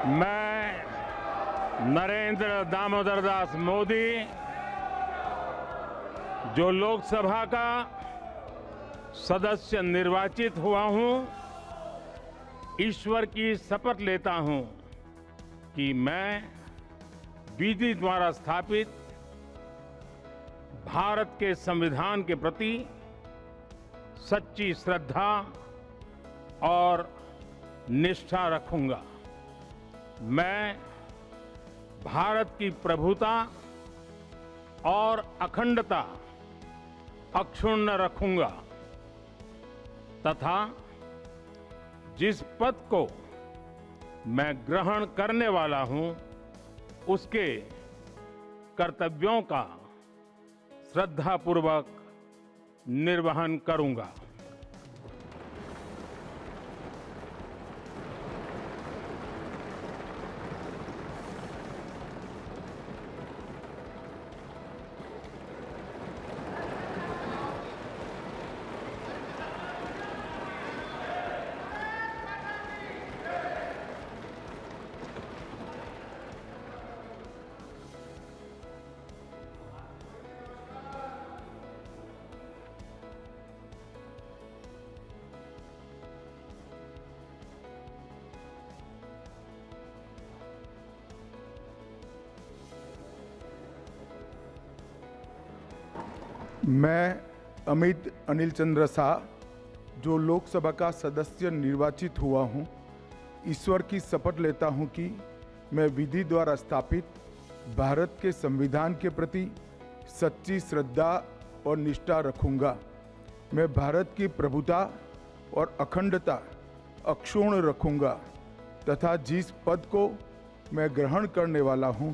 मैं नरेंद्र दामोदर दास मोदी जो लोकसभा का सदस्य निर्वाचित हुआ हूं, ईश्वर की शपथ लेता हूं कि मैं विधि द्वारा स्थापित भारत के संविधान के प्रति सच्ची श्रद्धा और निष्ठा रखूंगा। मैं भारत की प्रभुता और अखंडता अक्षुण्ण रखूंगा तथा जिस पद को मैं ग्रहण करने वाला हूं, उसके कर्तव्यों का श्रद्धापूर्वक निर्वहन करूंगा। मैं अमित अनिल चंद्र शाह जो लोकसभा का सदस्य निर्वाचित हुआ हूं, ईश्वर की शपथ लेता हूं कि मैं विधि द्वारा स्थापित भारत के संविधान के प्रति सच्ची श्रद्धा और निष्ठा रखूंगा। मैं भारत की प्रभुता और अखंडता अक्षुण्ण रखूंगा तथा जिस पद को मैं ग्रहण करने वाला हूं,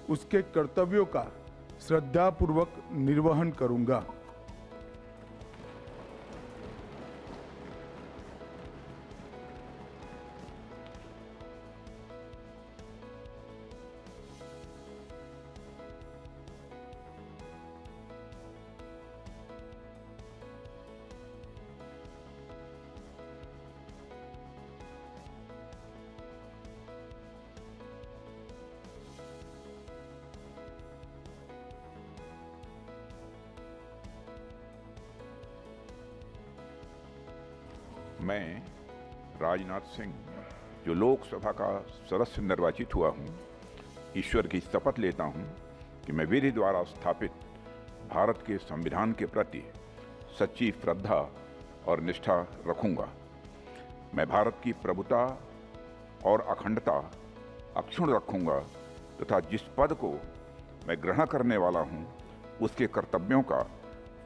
उसके कर्तव्यों का श्रद्धापूर्वक निर्वहन करूंगा। मैं राजनाथ सिंह जो लोकसभा का सदस्य निर्वाचित हुआ हूं, ईश्वर की शपथ लेता हूं कि मैं विधि द्वारा स्थापित भारत के संविधान के प्रति सच्ची श्रद्धा और निष्ठा रखूंगा। मैं भारत की प्रभुता और अखंडता अक्षुण्ण रखूंगा तथा जिस पद को मैं ग्रहण करने वाला हूं, उसके कर्तव्यों का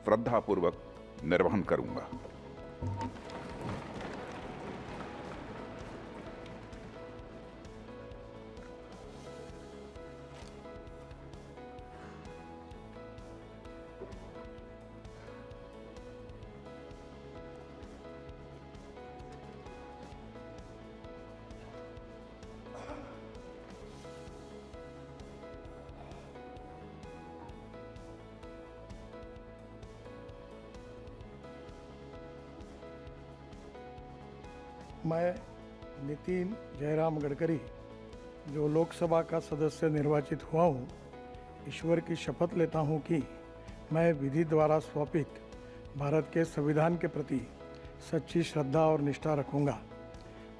श्रद्धापूर्वक निर्वहन करूंगा। मैं नितिन जयराम गडकरी जो लोकसभा का सदस्य निर्वाचित हुआ हूँ, ईश्वर की शपथ लेता हूँ कि मैं विधि द्वारा स्थापित भारत के संविधान के प्रति सच्ची श्रद्धा और निष्ठा रखूँगा।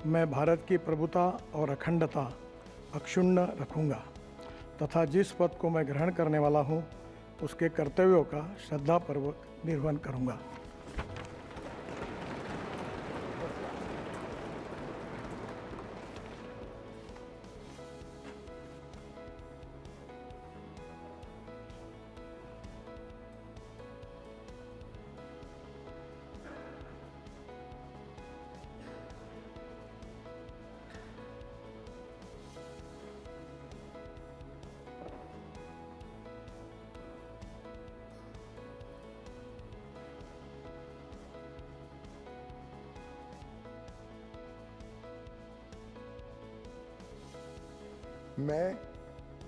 मैं भारत की प्रभुता और अखंडता अक्षुण्ण रखूँगा तथा जिस पद को मैं ग्रहण करने वाला हूँ, उसके कर्तव्यों का श्रद्धापूर्वक निर्वहन करूँगा। मैं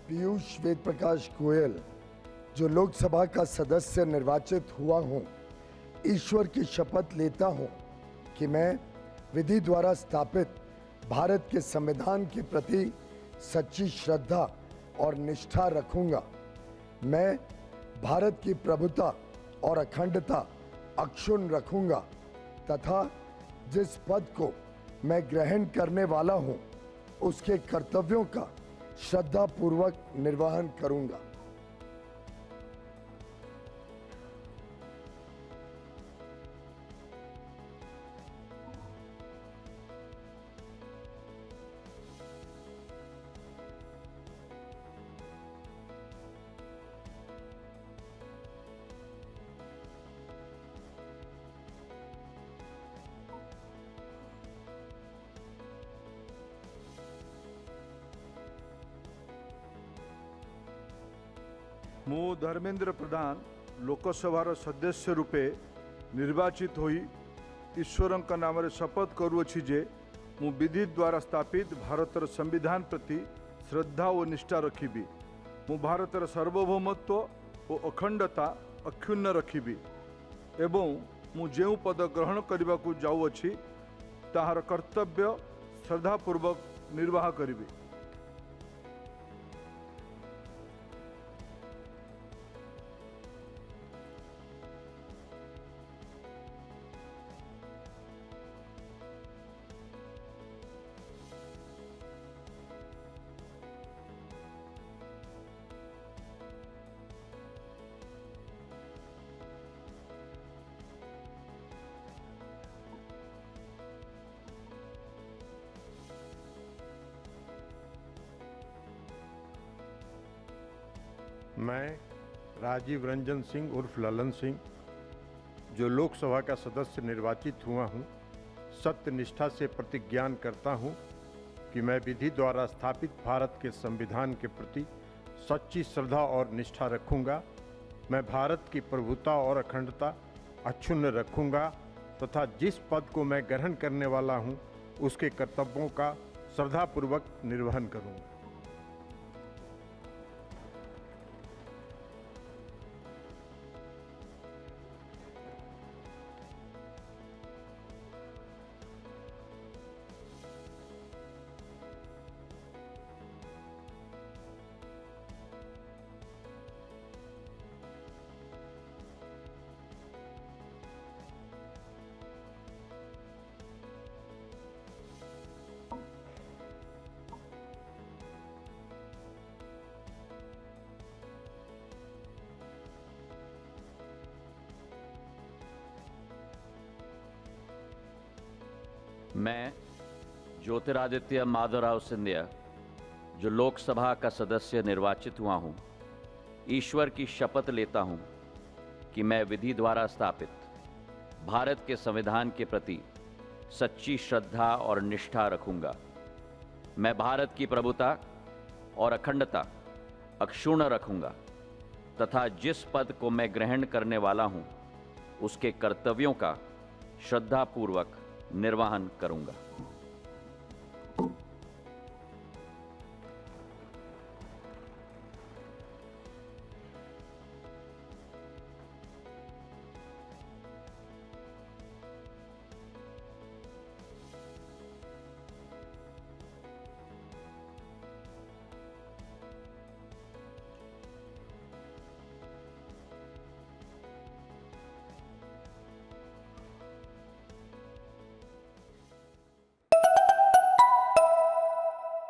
पीयूष वेद प्रकाश गोयल जो लोकसभा का सदस्य निर्वाचित हुआ हूं, ईश्वर की शपथ लेता हूं कि मैं विधि द्वारा स्थापित भारत के संविधान के प्रति सच्ची श्रद्धा और निष्ठा रखूंगा। मैं भारत की प्रभुता और अखंडता अक्षुण्ण रखूंगा तथा जिस पद को मैं ग्रहण करने वाला हूं, उसके कर्तव्यों का श्रद्धापूर्वक निर्वहन करूंगा। ମୁଁ ଧର୍ମେନ୍ଦ୍ର ପ୍ରଧାନ ଲୋକସଭାର ସଦସ୍ୟ ରୂପେ ନିର୍ବାଚିତ ହୋଇ ଈଶ୍ୱରଙ୍କ ନାମରେ ଶପଥ କରୁଅଛି ଯେ ମୁଁ ବିଧି ଦ୍ୱାରା ସ୍ଥାପିତ ଭାରତର ସମ୍ବିଧାନ ପ୍ରତି ଶ୍ରଦ୍ଧା ଓ ନିଷ୍ଠା ରଖିବି। ମୁଁ ଭାରତର ସାର୍ବଭୌମତ୍ୱ ଓ ଅଖଣ୍ଡତା ଅକ୍ଷୁଣ୍ଣ ରଖିବି ଏବଂ ମୁଁ ଯେଉଁ ପଦ ଗ୍ରହଣ କରିବାକୁ ଯାଉଅଛି ତାହାର କର୍ତ୍ତବ୍ୟ ଶ୍ରଦ୍ଧାପୂର୍ବକ ନିର୍ବାହ କରିବି। मैं राजीव रंजन सिंह उर्फ ललन सिंह, जो लोकसभा का सदस्य निर्वाचित हुआ हूँ, सत्य निष्ठा से प्रतिज्ञान करता हूँ कि मैं विधि द्वारा स्थापित भारत के संविधान के प्रति सच्ची श्रद्धा और निष्ठा रखूँगा। मैं भारत की प्रभुता और अखंडता अक्षुण्ण रखूँगा तथा जिस पद को मैं ग्रहण करने वाला हूँ, उसके कर्तव्यों का श्रद्धापूर्वक निर्वहन करूँगा। मैं ज्योतिरादित्य माधवराव सिंधिया, जो लोकसभा का सदस्य निर्वाचित हुआ हूँ, ईश्वर की शपथ लेता हूँ कि मैं विधि द्वारा स्थापित भारत के संविधान के प्रति सच्ची श्रद्धा और निष्ठा रखूँगा। मैं भारत की प्रभुता और अखंडता अक्षुण्ण रखूँगा तथा जिस पद को मैं ग्रहण करने वाला हूँ, उसके कर्तव्यों का श्रद्धापूर्वक निर्वहन करूंगा।